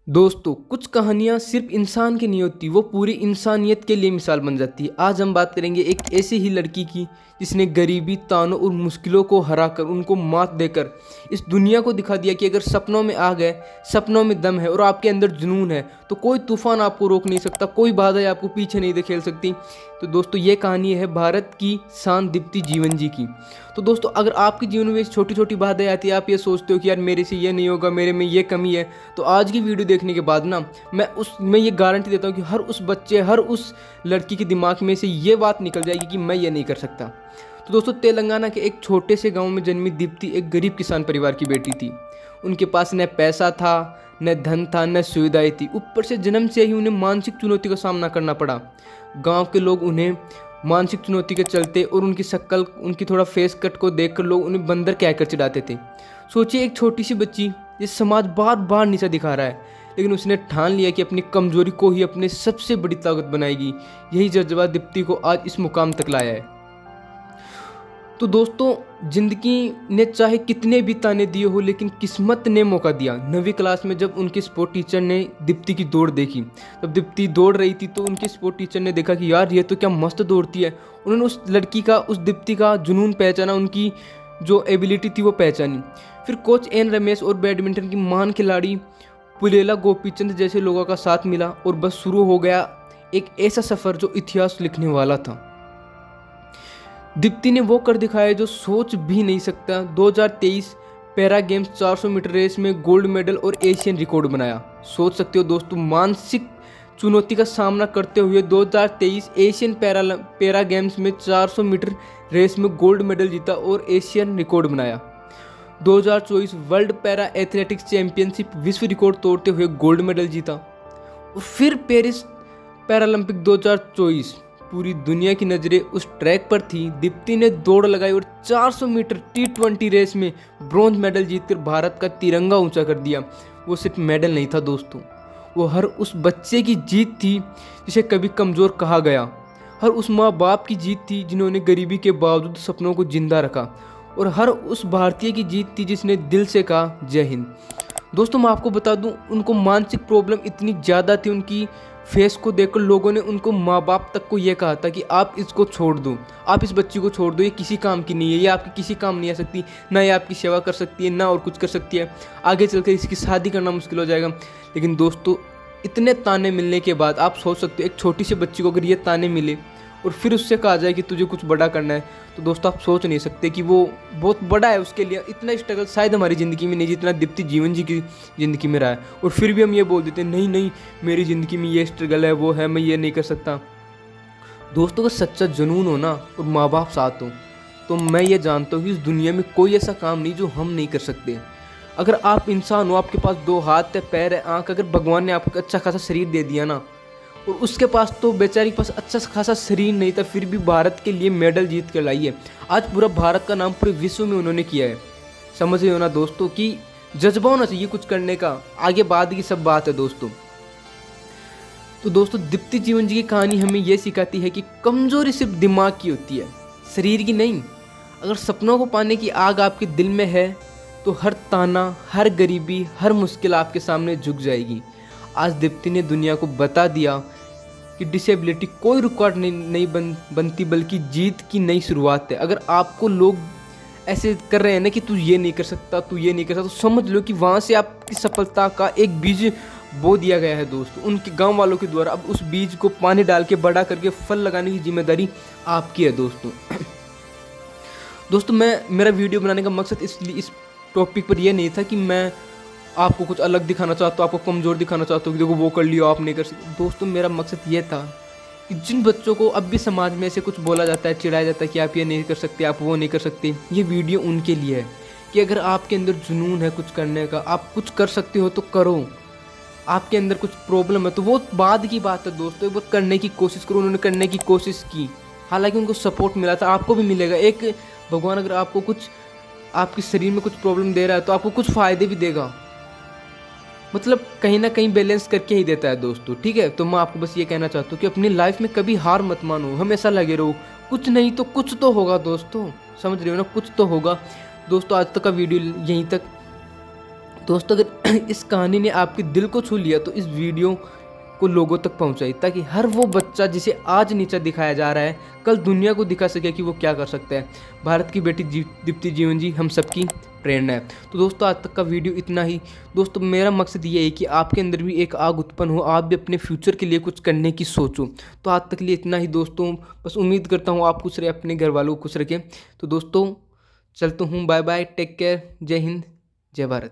दोस्तों, कुछ कहानियाँ सिर्फ इंसान की नहीं होती, वो पूरी इंसानियत के लिए मिसाल बन जाती है। आज हम बात करेंगे एक ऐसी ही लड़की की जिसने गरीबी, तानों और मुश्किलों को हराकर, उनको मात देकर इस दुनिया को दिखा दिया कि अगर सपनों में आ गए, सपनों में दम है और आपके अंदर जुनून है तो कोई तूफान आपको रोक नहीं सकता, कोई बाधा आपको पीछे नहीं धकेल सकती। तो दोस्तों, ये कहानी है भारत की शान दीप्ति जीवन जी की। तो दोस्तों, अगर आपके जीवन में छोटी छोटी बाधाएं आती है, आप ये सोचते हो कि यार मेरे से ये नहीं होगा, मेरे में ये कमी है, तो आज की वीडियो देखने के बाद ना मैं ये गारंटी देता हूँ कि हर उस बच्चे, हर उस लड़की के दिमाग में से ये बात निकल जाएगी कि मैं ये नहीं कर सकता। तो दोस्तों, तेलंगाना के एक छोटे से गांव में जन्मी दीप्ति एक गरीब किसान परिवार की बेटी थी। उनके पास न पैसा था, न धन था, न सुविधाएं थी। ऊपर से जन्म से ही उन्हें मानसिक चुनौती का सामना करना पड़ा। गांव के लोग उन्हें मानसिक चुनौती के चलते और उनकी शक्ल, उनकी थोड़ा फेस कट को देखकर लोग उन्हें बंदर कहकर चिढ़ाते थे। सोचिए, एक छोटी सी बच्ची जिस समाज बार बार नीचा दिखा रहा है, लेकिन उसने ठान लिया कि अपनी कमजोरी को ही अपने सबसे बड़ी ताकत बनाएगी। यही जज्बा दीप्ति को आज इस मुकाम तक लाया है। तो दोस्तों, जिंदगी ने चाहे कितने भी ताने दिए हो, लेकिन किस्मत ने मौका दिया। 9वीं क्लास में जब उनके स्पोर्ट टीचर ने दीप्ति की दौड़ देखी, जब दीप्ति दौड़ रही थी तो उनके स्पोर्ट टीचर ने देखा कि यार ये तो क्या मस्त दौड़ती है। उन्होंने उस लड़की का, उस दीप्ति का जुनून पहचाना, उनकी जो एबिलिटी थी वो पहचानी। फिर कोच एन रमेश और बैडमिंटन की महान खिलाड़ी पुलेला गोपीचंद जैसे लोगों का साथ मिला और बस शुरू हो गया एक ऐसा सफ़र जो इतिहास लिखने वाला था। दीप्ति ने वो कर दिखाया जो सोच भी नहीं सकता। 2023 पैरा गेम्स 400 मीटर रेस में गोल्ड मेडल और एशियन रिकॉर्ड बनाया। सोच सकते हो दोस्तों, मानसिक चुनौती का सामना करते हुए 2023 एशियन पैरा गेम्स में 400 मीटर रेस में गोल्ड मेडल जीता और एशियन रिकॉर्ड बनाया। 2024 वर्ल्ड पैरा एथलेटिक्स चैंपियनशिप विश्व रिकॉर्ड तोड़ते हुए गोल्ड मेडल जीता। और फिर पेरिस पैरालंपिक 2024, पूरी दुनिया की नज़रें उस ट्रैक पर थी। दीप्ति ने दौड़ लगाई और 400 मीटर T20 रेस में ब्रॉन्ज मेडल जीतकर भारत का तिरंगा ऊंचा कर दिया। वो सिर्फ मेडल नहीं था दोस्तों, वो हर उस बच्चे की जीत थी जिसे कभी कमज़ोर कहा गया, हर उस माँ बाप की जीत थी जिन्होंने गरीबी के बावजूद सपनों को जिंदा रखा, और हर उस भारतीय की जीत थी जिसने दिल से कहा जय हिंद। दोस्तों, मैं आपको बता दूं, उनको मानसिक प्रॉब्लम इतनी ज़्यादा थी, उनकी फेस को देखकर लोगों ने उनको माँ बाप तक को ये कहा था कि आप इसको छोड़ दो, आप इस बच्ची को छोड़ दो, ये किसी काम की नहीं है, ये आपकी किसी काम नहीं आ सकती, ना ये आपकी सेवा कर सकती है, ना और कुछ कर सकती है, आगे चलकर इसकी शादी करना मुश्किल हो जाएगा। लेकिन दोस्तों, इतने ताने मिलने के बाद आप सोच सकते हो, एक छोटी सी बच्ची को अगर ये ताने मिले और फिर उससे कहा जाए कि तुझे कुछ बड़ा करना है, तो दोस्तों आप सोच नहीं सकते कि वो बहुत बड़ा है। उसके लिए इतना स्ट्रगल शायद हमारी ज़िंदगी में नहीं जितना दीप्ति जीवन जी की ज़िंदगी में रहा है, और फिर भी हम ये बोल देते हैं नहीं नहीं, मेरी ज़िंदगी में ये स्ट्रगल है, वो है, मैं ये नहीं कर सकता। दोस्तों, अगर सच्चा जुनून हो ना और माँ बाप साथ हो, तो मैं ये जानता हूँ कि इस दुनिया में कोई ऐसा काम नहीं जो हम नहीं कर सकते। अगर आप इंसान हो, आपके पास 2 हाथ है, पैर है, आँख, अगर भगवान ने आपको अच्छा खासा शरीर दे दिया ना, और उसके पास तो बेचारी के पास अच्छा खासा शरीर नहीं था, फिर भी भारत के लिए मेडल जीत कर लाई है। आज पूरा भारत का नाम पूरे विश्व में उन्होंने किया है। समझ रहे हो ना दोस्तों कि जज्बा होना चाहिए कुछ करने का, आगे बाद की सब बात है दोस्तों। तो दोस्तों, दीप्ति जीवन जी की कहानी हमें यह सिखाती है कि कमजोरी सिर्फ दिमाग की होती है, शरीर की नहीं। अगर सपनों को पाने की आग आपके दिल में है तो हर ताना, हर गरीबी, हर मुश्किल आपके सामने झुक जाएगी। आज दीप्ति ने दुनिया को बता दिया कि डिसेबिलिटी कोई रुकावट नहीं बनती, बल्कि जीत की नई शुरुआत है। अगर आपको लोग ऐसे कर रहे हैं ना कि तू ये नहीं कर सकता, तू ये नहीं कर सकता, तो समझ लो कि वहाँ से आपकी सफलता का एक बीज बो दिया गया है दोस्तों, उनके गांव वालों के द्वारा। अब उस बीज को पानी डाल के बड़ा करके फल लगाने की जिम्मेदारी आपकी है दोस्तों। दोस्तों, मेरा वीडियो बनाने का मकसद इसलिए इस टॉपिक पर यह नहीं था कि मैं आपको कुछ अलग दिखाना चाहता हूँ, आपको कमज़ोर दिखाना चाहता हूँ कि देखो वो कर लियो, आप नहीं कर सकते। दोस्तों, मेरा मकसद ये था कि जिन बच्चों को अब भी समाज में ऐसे कुछ बोला जाता है, चिढ़ाया जाता है कि आप ये नहीं कर सकते, आप वो नहीं कर सकते, ये वीडियो उनके लिए है कि अगर आपके अंदर जुनून है कुछ करने का, आप कुछ कर सकते हो तो करो। आपके अंदर कुछ प्रॉब्लम है तो वो बाद की बात है दोस्तों, वो करने की कोशिश करो। उन्होंने करने की कोशिश की, हालांकि उनको सपोर्ट मिला था, आपको भी मिलेगा। एक भगवान अगर आपको कुछ, आपके शरीर में कुछ प्रॉब्लम दे रहा है तो आपको कुछ फ़ायदे भी देगा, मतलब कहीं ना कहीं बैलेंस करके ही देता है दोस्तों, ठीक है। तो मैं आपको बस ये कहना चाहता हूँ कि अपनी लाइफ में कभी हार मत मानो, हमेशा लगे रहो, कुछ नहीं तो कुछ तो होगा दोस्तों, समझ रहे हो ना, कुछ तो होगा। दोस्तों, आज तक का वीडियो यहीं तक। दोस्तों अगर इस कहानी ने आपके दिल को छू लिया तो इस वीडियो को लोगों तक पहुंचाई, ताकि हर वो बच्चा जिसे आज नीचा दिखाया जा रहा है कल दुनिया को दिखा सके कि वो क्या कर सकता है। भारत की बेटी दीप्ति जीवन जी हम सबकी प्रेरणा है। तो दोस्तों आज तक का वीडियो इतना ही। दोस्तों मेरा मकसद ये है कि आपके अंदर भी एक आग उत्पन्न हो, आप भी अपने फ्यूचर के लिए कुछ करने की सोचो। तो आज तक के लिए इतना ही दोस्तों, बस उम्मीद करता हूँ आप खुश रहे, अपने घर वालों को खुश रखें। तो दोस्तों चलता हूँ, बाय बाय, टेक केयर, जय हिंद, जय भारत।